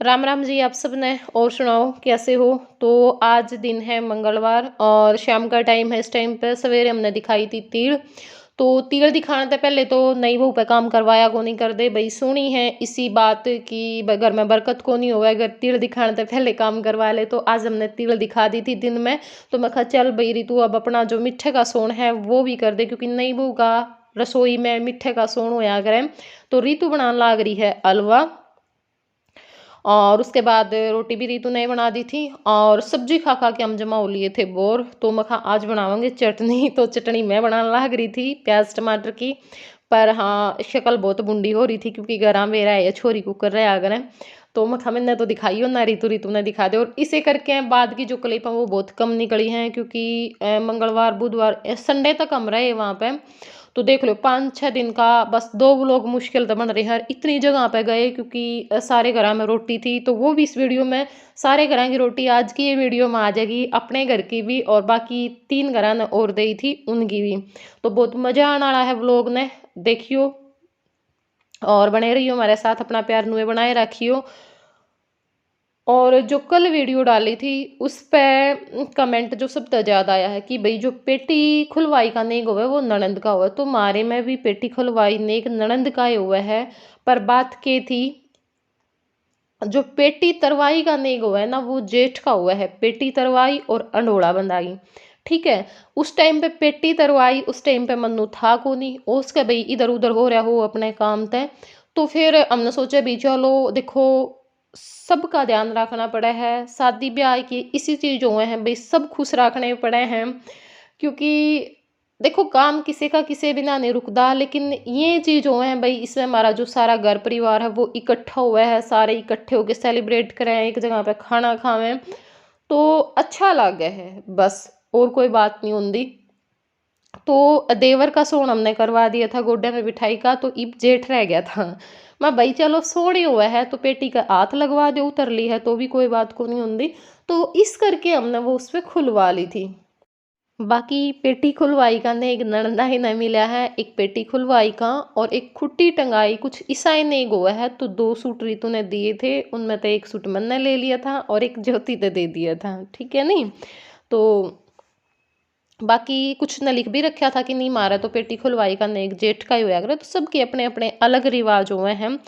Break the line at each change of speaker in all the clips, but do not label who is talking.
राम राम जी आप सब ने। और सुनाओ कैसे हो। तो आज दिन है मंगलवार और शाम का टाइम है। इस टाइम पे सवेरे हमने दिखाई थी तीड़। तो तीड़ दिखाने से पहले तो नई बहू पे काम करवाया को नहीं कर दे भाई, सुनी है इसी बात की घर में बरकत को नहीं हुआ अगर तीड़ दिखाने से पहले काम करवा ले। तो आज हमने तीड़ दिखा दी थी दिन में। तो मैं कहा चल भाई रितु अब अपना जो मिठे का सोन है वो भी कर दे, क्योंकि नई बहू का रसोई में मिठे का सोन होया करे। तो रितु बनाने लाग रही है हलवा, और उसके बाद रोटी भी रीतू ने बना दी थी। और सब्जी खा खा के हम जमा हो लिए थे बोर। तो मैं कहा आज बनावांगे चटनी। तो चटनी मैं बनाने लग रही थी प्याज टमाटर की। पर हाँ शक्ल बहुत बुंडी हो रही थी क्योंकि गरम मेरा है छोरी कुकर रहा अगर। तो मैं कहा मैंने तो दिखाई हो ना, रीतू रीतू ने दिखा दे। और इसे करके बाद की जो क्लिप है वो बहुत कम निकली हैं, क्योंकि मंगलवार बुधवार संडे तक हम रहे वहाँ पे। तो देख लो 5-6 दिन का बस 2 व्लॉग मुश्किल तो बन रहे हैं। इतनी जगह पे गए क्योंकि सारे घर में रोटी थी, तो वो भी इस वीडियो में सारे घर की रोटी आज की ये वीडियो में आ जाएगी, अपने घर की भी और बाकी 3 घर ने और दी थी उनकी भी। तो बहुत मज़ा आने वाला है व्लॉग ने, देखियो और बने रहियो हमारे साथ, अपना प्यार नुए बनाए रखियो। और जो कल वीडियो डाली थी उस पे कमेंट जो सबसे ज़्यादा आया है कि भाई जो पेटी खुलवाई का नहीं हुआ है वो ननंद का हुआ है। तो मारे में भी पेटी खुलवाई ने एक ननंद का ही हुआ है। पर बात के थी जो पेटी तरवाई का नहीं हुआ है ना वो जेठ का हुआ है। पेटी तरवाई और अंडोला बंधाई, ठीक है। उस टाइम पे पेटी तरवाई उस टाइम पे मन्नू था को नहीं, उसके भाई इधर उधर हो रहा हो अपने काम तय। तो फिर हमने सोचा भी चलो देखो सबका ध्यान रखना पड़ा है, शादी ब्याह की इसी चीज़ हुए हैं भाई, सब खुश रखने पड़े हैं। क्योंकि देखो काम किसी का किसी बिना नहीं रुकदा, लेकिन ये चीज़ हुए हैं भाई इसमें हमारा जो सारा घर परिवार है वो इकट्ठा हुआ है, सारे इकट्ठे होकर सेलिब्रेट करें, एक जगह पे खाना खावें तो अच्छा लगे है बस, और कोई बात नहीं होती। तो देवर का सोन हमने करवा दिया था गोड्डे में बिठाई का, तो इब जेठ रह गया था। मैं भाई चलो सोने हुआ है तो पेटी का हाथ लगवा दे, उतर ली है तो भी कोई बात को नहीं होती। तो इस करके हमने वो उस पर खुलवा ली थी। बाकी पेटी खुलवाई का ने एक नंदा ही नहीं मिला है, एक पेटी खुलवाई का और एक खुट्टी टंगाई कुछ ईसा ही नहीं हुआ है। तो 2 सूट रीतू ने दिए थे, उनमें तो एक सूट मैंने ले लिया था और एक ज्योति ने दे दिया था, ठीक है नहीं। तो बाकी कुछ ने लिख भी रखा था कि नहीं मारा तो पेटी खुलवाई का ने एक जेठ का ही होया करे। तो सबके अपने अपने अलग रिवाज हुए हैं।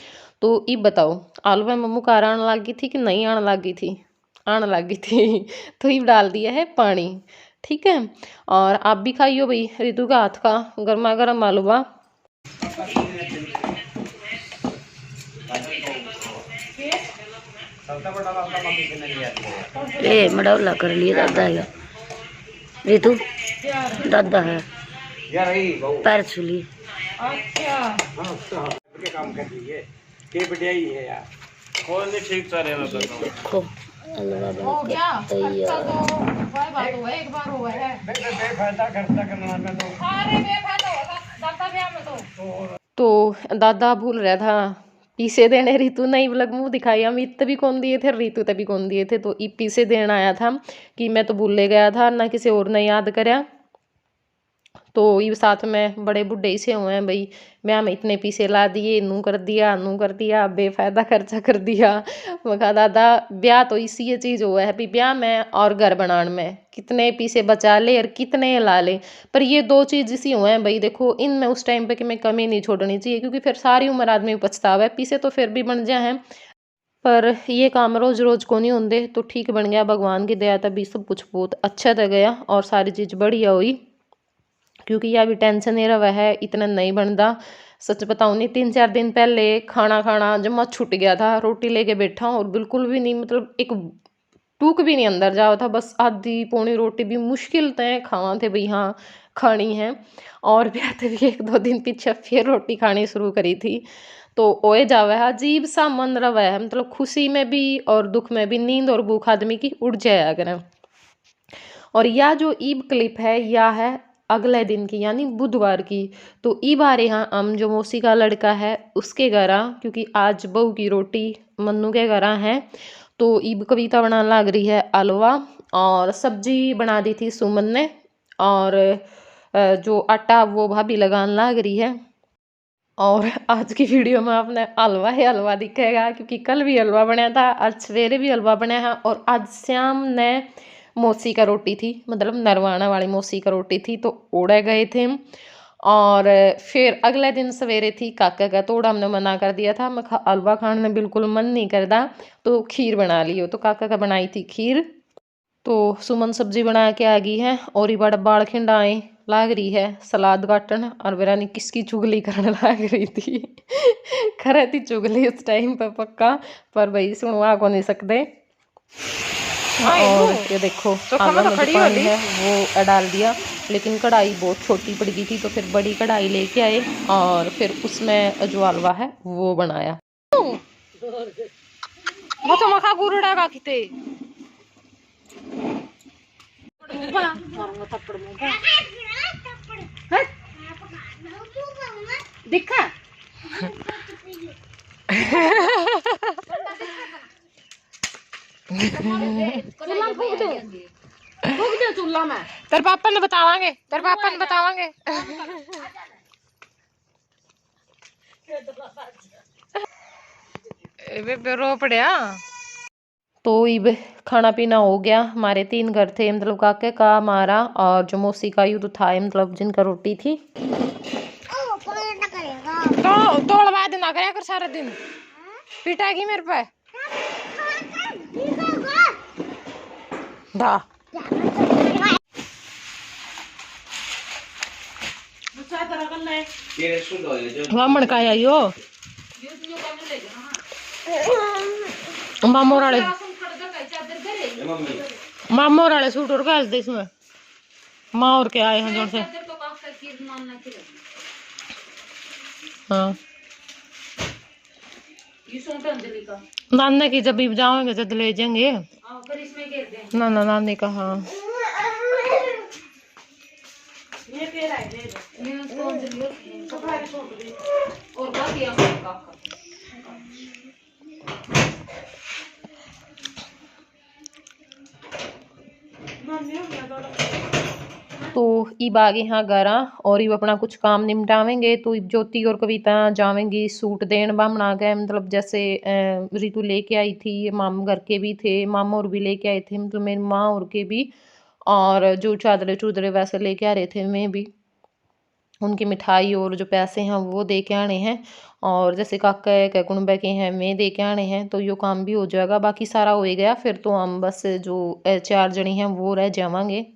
तो ये बताओ आलू में मम्मू कार आने लगी थी कि नहीं आने लगी थी, आने लगी थी। तो ये डाल दिया है पानी, ठीक है। और आप भी खाइयो भाई रितु का हाथ का गर्मा गर्म हलवा।
ए मडौला कर लिए दादा है रितु, दादा है पैर छुली।
काम कर रही है के बढ़िया ही है यार, कौन नहीं ठीक सा रहना तो
देखो हलवा बन गया तैयार।
एक बार हुआ है
बेफायदा खर्चा करना मैं
तो दादा भूल रहा था पीसे देने। रितु ने लग मुँह दिखाई, हम इत भी कौन दिए थे रितु तभी कौन दिए थे। तो ई पीसे देना आया था कि मैं तो भूले गया था ना किसी और ने याद कराया। तो ये साथ में बड़े बुढ़े से हुए हैं भाई, ब्याह में इतने पीसे ला दिए, नू कर दिया बेफायदा खर्चा कर दिया। मैं कहा दादा ब्याह तो इसी ये चीज़ हुआ है भी, ब्याह में और घर बनाने में कितने पीसे बचा ले और कितने ला ले। पर ये 2 चीज़ इसी हुए हैं भाई, देखो इनमें उस टाइम पे कि मैं कमी नहीं छोड़नी चाहिए, क्योंकि फिर सारी उम्र आदमी पछतावा है। पीसे तो फिर भी बन जाए हैं, पर ये काम रोज रोज को नहीं होंगे। तो ठीक बन गया भगवान की दया तभी सब कुछ बहुत अच्छा था गया और सारी चीज़ बढ़िया हुई। क्योंकि यह भी टेंशन नहीं रहा है इतना नहीं बनता। सच बताऊँ नहीं 3-4 दिन पहले खाना खाना जमा छूट गया था, रोटी लेके बैठा हूँ और बिल्कुल भी नहीं, मतलब एक टूक भी नहीं अंदर जाओ था, बस आधी पौनी रोटी भी मुश्किल तय खावा थे भाई, हाँ खानी है। और भी आते भी 1-2 दिन पीछे फिर रोटी खानी शुरू करी थी। तो ओए जावे है अजीब सा मन रहा है, मतलब खुशी में भी और दुख में भी नींद और भूख आदमी की उड़ जाया करें। और यह जो ईब क्लिप है यह है अगले दिन की यानी बुधवार की। तो ई बार यहाँ हम जो मौसी का लड़का है उसके घर क्योंकि आज बहू की रोटी मन्नू के घर है। तो ईब कविता बनाने लग रही है हलवा, और सब्जी बना दी थी सुमन ने, और जो आटा वो भाभी लगाने लग रही है। और आज की वीडियो में आपने हलवा ही हलवा दिखेगा, क्योंकि कल भी हलवा बनाया था, आज सवेरे भी हलवा बनाया है, और आज शाम ने मौसी का रोटी थी, मतलब नरवाना वाली मौसी का रोटी थी, तो ओढ़े गए थे हम। और फिर अगले दिन सवेरे थी काका का तोड़ा, हमने मना कर दिया था, मैं हलवा खाने में बिल्कुल मन नहीं करता, तो खीर बना लियो, तो काका का बनाई थी खीर। तो सुमन सब्जी बना के आ गई है, और ये बड़ा बाल खिंडाए लाग रही है सलाद काटन, और बेरानी किसकी चुगली करने लाग रही थी करे थी चुगली उस टाइम पर पक्का, पर भाई सुनवा को नहीं सकते। और ये देखो आलू में जो पानी है वो डाल दिया, लेकिन कढ़ाई बहुत छोटी पड़ गई थी, तो फिर बड़ी कढ़ाई लेके आए, और फिर उसमें जो हलवा है वो बनाया।
दिखा चूल्हा में
तेरे पापा ने बतावांगे, तेरे पापा ने बतावांगे। रो पड़िया। तो इब खाना पीना हो गया, हमारे 3 घर थे, मतलब काके का, हमारा और जो मौसी का युद्ध था, मतलब जिनका रोटी थी। तो तोड़वा देना करे कर सारा दिन पिटाएगी मेरे पे दा। वामन का आयो मामोर वाले सूट और घाल दे इसमें, माँ और क्या आए हैं जोर से। हाँ नाना की जब भी जाओगे जब ले जाएंगे ना, नानी का। हाँ तो इब आगे यहाँ गारा, और इब अपना कुछ काम निपटावेंगे। तो इब ज्योति और कविता जावेंगी सूट देन बामना गए, मतलब जैसे रितु लेके आई थी, माम घर के भी थे, मामा और भी लेके आए थे, मतलब मेरी माँ और के भी, और जो चादरे चूदरे वैसे लेके आ रहे थे, मैं भी उनकी मिठाई और जो पैसे हैं वो दे के आने हैं, और जैसे काका कुणबे के हैं मैं दे के आने हैं, तो यो काम भी हो जाएगा, बाकी सारा हो ही गया। फिर तो हम बस जो 4 जनी हैं वो रह जावांगे।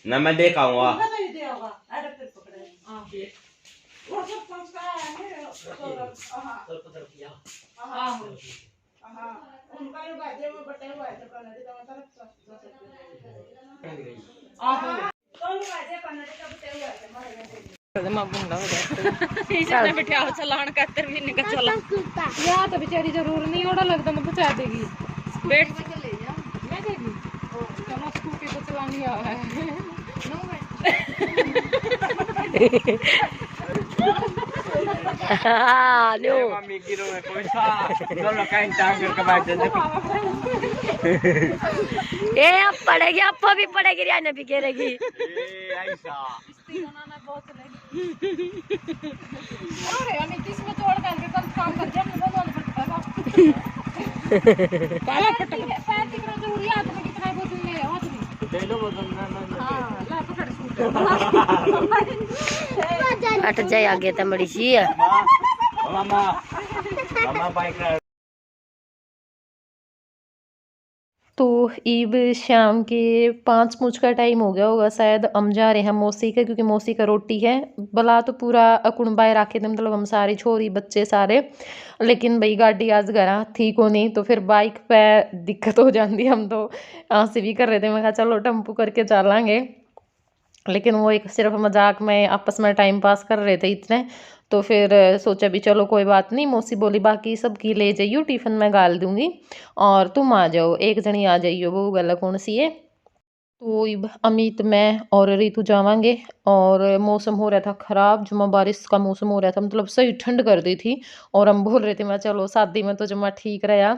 ना मैं देखा हुआ
चलान का भी निकल चला
या तो बेचारी जरूर नहीं ओड़ा लगता, मैं पहुंचा देगी
बैठ
मैं देगी। चलो स्कूटी तो चलानी है
मम्मी गिरो में कोई सा दोनों कहीं टांग करके बैठ जाते।
ए अब पड़ेगी, अब भी पड़ेगी, रियाना भी गिरेगी।
ऐसा
अरे यानी किसमें तोड़ करके कल काम कर दिया हमने दोनों काला पटक पैर दिख रहा जरूरी हाथ में कितना बोतल ले हाथ में
दे दो बोतल ना
हां ला पकड़ सूट
हट जाए आगे तो बड़ी सी है
मामा मामा बाइक।
तो ईब शाम के 5 मुझ का टाइम हो गया होगा शायद, हम जा रहे हैं मौसी के, क्योंकि मौसी का रोटी है भला तो पूरा कुणबाए राखे थे, मतलब हम सारे छोरी बच्चे सारे, लेकिन भाई गाड़ी आज घर थी को नहीं, तो फिर बाइक पे दिक्कत हो जाती। हम तो ऐसे भी कर रहे थे, मैं कहा चलो टेम्पू करके चलेंगे, लेकिन वो एक सिर्फ मजाक में आपस में टाइम पास कर रहे थे इतने, तो फिर सोचा भी चलो कोई बात नहीं। मौसी बोली बाकी सबकी ले जाइयो, टिफ़िन में गाल दूंगी और तुम आ जाओ, एक जनी आ जाइयो, वो गल कौन सी है। तो इब अमित, मैं और रितु जावांगे। और मौसम हो रहा था ख़राब, जुम्मा बारिश का मौसम हो रहा था, मतलब सही ठंड कर दी थी। और हम बोल रहे थे मैं चलो शादी में तो जुम्मा ठीक रहा,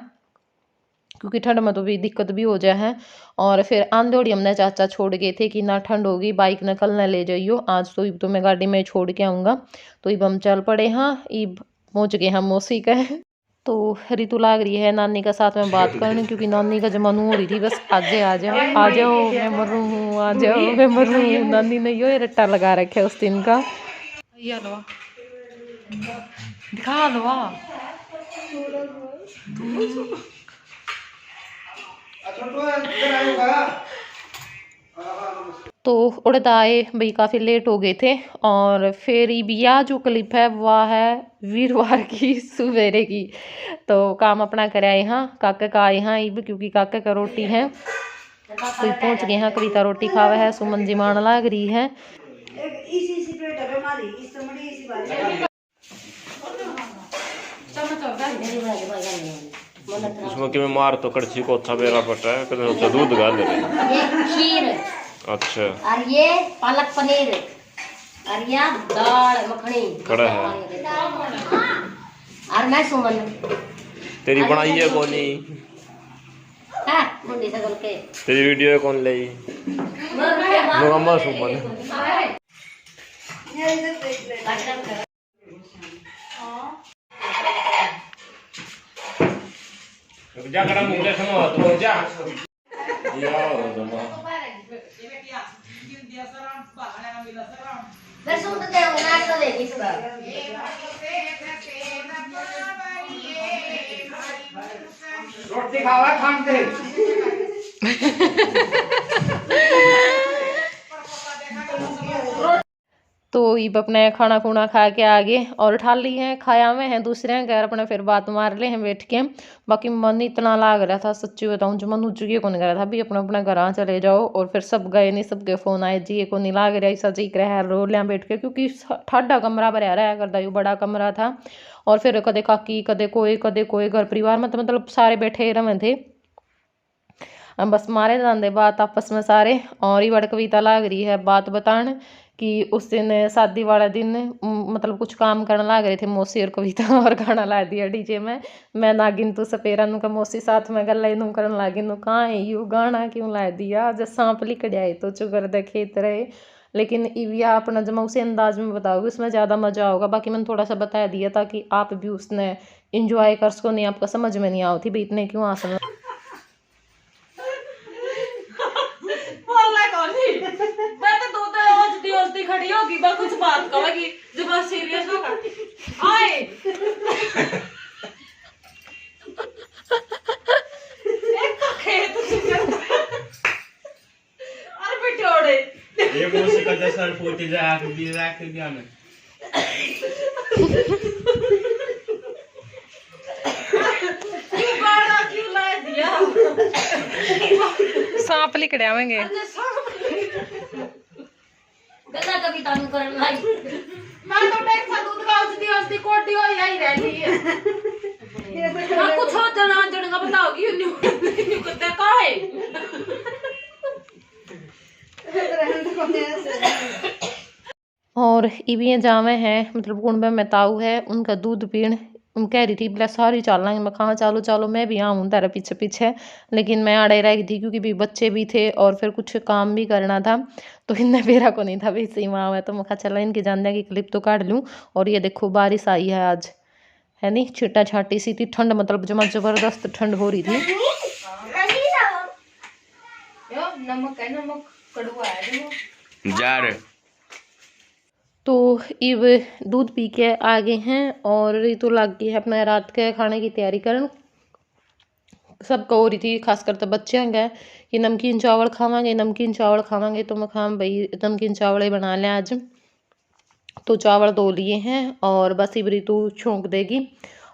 क्योंकि ठंड में तो भी दिक्कत भी हो जाए है। और फिर आंधोड़ी हमने चाचा छोड़ गए थे कि ना ठंड होगी, बाइक न कल न ले जाइयो, आज तो इब तो मैं गाड़ी में छोड़ के आऊँगा। तो इब हम चल पड़े। हाँ, इब पहुँच गए हम मौसी का। तो ऋतु लाग रही है नानी का साथ में बात करने, क्योंकि नानी का जमानू हो रही थी बस आजे आ जाओ आ जाओ, मैं मर रही हूँ, आ जाओ मैं मर रही हूँ। नानी ने यो रट्टा लगा रखे उस दिन का। ये लो दिखा लो। तो उड़द आए भाई, काफ़ी लेट हो गए थे। और फिर यह जो क्लिप है वह है वीरवार की सवेरे की। तो काम अपना कर आए हाँ, काका का आए हाँ इब, क्योंकि काका का रोटी है। तो पहुँच गए हाँ, कविता रोटी खावा है, सुमन जी मान लाग रही है।
इसमें कि मैं मार तो कड़छी को था मेरा पटा है, कदम से दूध गाल ले।
ये खीर,
अच्छा,
और ये पालक पनीर, और ये दाल मखनी
खड़ा है।
और मैं सुमन।
तेरी बनाई है कौन ही?
हाँ, मुंडी से के
तेरी वीडियो कौन लाई? सुमन। जा कड़ा मुंडे समो तो जा
मैं सुन तो तेरा नाश्ता दे इस बार।
रोटी खावा खान दे।
तो इब अपने खाना खुना खा के आगे और ठाल ली हैं, खाया में हैं दूसरे घर अपने, फिर बात मार ले हैं बैठ के। बाकी मन इतना लाग रहा था सच्ची बताऊँ, जो मन उच्चुकी को नहीं कर रहा था भी अपना अपना घर चले जाओ। और फिर सब गए नहीं, सबके फोन आए जी को नहीं लाग रहा, ऐसा चीख रहा है रो लिया बैठ के, क्योंकि ठाडा कमरा भरा रहा करता यू बड़ा कमरा था। और फिर कदे काकी कदे कोई घर परिवार में, तो मतलब सारे बैठे रहे थे। बस मारे जाते बात आपस में सारे। और ये बड़ कविता लाग रही है बात बताने कि उस दिन शादी वाला दिन मतलब कुछ काम करने लाग रहे थे मौसी और कविता, और गाना ला दिया डीजे में, मैं नागिन तू सपेरा नु का मौसी साथ में गल नू करन लागी नु कहाँ है यू गाना क्यों ला दिया, जब सांप लिकड़ आए तो चुगर दे खेत रहे। लेकिन इविया अपना जमा उसे अंदाज में बताओगे उसमें ज़्यादा मज़ा होगा। बाकी मैंने थोड़ा सा बता दिया ताकि आप भी उसने इंजॉय कर सको, नहीं आपका समझ में नहीं आओ थी भाई इतने क्यों आसन।
खड़ी होगी बा कुछ बात कहेगी जब सीरियस होगा आए एक तो खेत अरे बिटोड़े
ये मौसी का दसर पोती जा आके भी रख दिया मैं।
क्यों गाना क्यों ला दिया
सांप लिकड़ आवेंगे।
गला कविता नु करन लाई।
मैं तो टेक सा दूध का उसदी कोटी हो यही रहती है ना कुछ हो जना जन का बताओगी न्यू कुत्ते का है
और इवियाँ जावे हैं मतलब कुंड में ताऊ है उनका दूध पीण, कह रही थी बोला सारी चालेंगे, मैं कहा चालो चालो मैं भी आऊँ तेरे पीछे पीछे, लेकिन मैं आड़े रह गई थी क्योंकि भी बच्चे भी थे और फिर कुछ काम भी करना था। तो इन्हें मेरा को नहीं था भाई सही माँ है, तो मैं कहा चला इनकी जानने की क्लिप तो काट लूँ। और ये देखो बारिश आई है आज, है नहीं छिटा छाटी सी थी, ठंड मतलब जमा जबरदस्त ठंड हो रही थी।
नमक कड़वा है
जा रे।
तो इब दूध पी के आ गए हैं और ऋतु लग गई है अपना रात के खाने की तैयारी करन। सबको हो रही थी खासकर तो बच्चे हैं कि नमकीन चावल खावांगे नमकीन चावल खावांगे, तो मैं खाम भाई नमकीन चावल ही बना लें आज। तो चावल धो लिए हैं और बस इब ऋतु छोंक देगी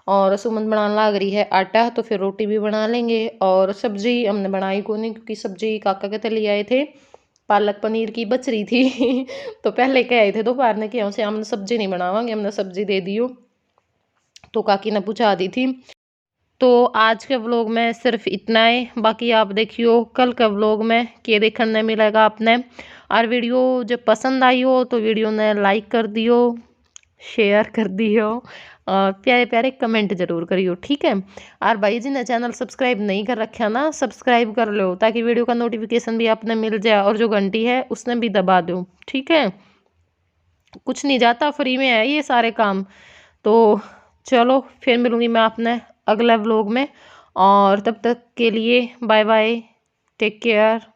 और सुमन बनाने लग रही है आटा, तो फिर रोटी भी बना लेंगे। और सब्जी हमने बनाई को नहीं क्योंकि सब्जी काका के तले आए थे पालक पनीर की बच रही थी तो पहले कह आए थे दोपहर ने कि हमसे हमने सब्जी नहीं बनावांगे, हमने सब्जी दे दियो, तो काकी ने पूछा दी थी। तो आज के व्लॉग में सिर्फ इतना है, बाकी आप देखियो कल के व्लॉग में क्या देखने मिलेगा आपने। और वीडियो जब पसंद आई हो तो वीडियो ने लाइक कर दियो, शेयर कर दियो और प्यारे प्यारे कमेंट जरूर करियो, ठीक है। और भाई जी ने चैनल सब्सक्राइब नहीं कर रखा ना, सब्सक्राइब कर लो ताकि वीडियो का नोटिफिकेशन भी आपने मिल जाए, और जो घंटी है उसने भी दबा दो, ठीक है। कुछ नहीं जाता, फ्री में है ये सारे काम। तो चलो फिर मिलूंगी मैं आपने अगला व्लॉग में, और तब तक के लिए बाय बाय, टेक केयर।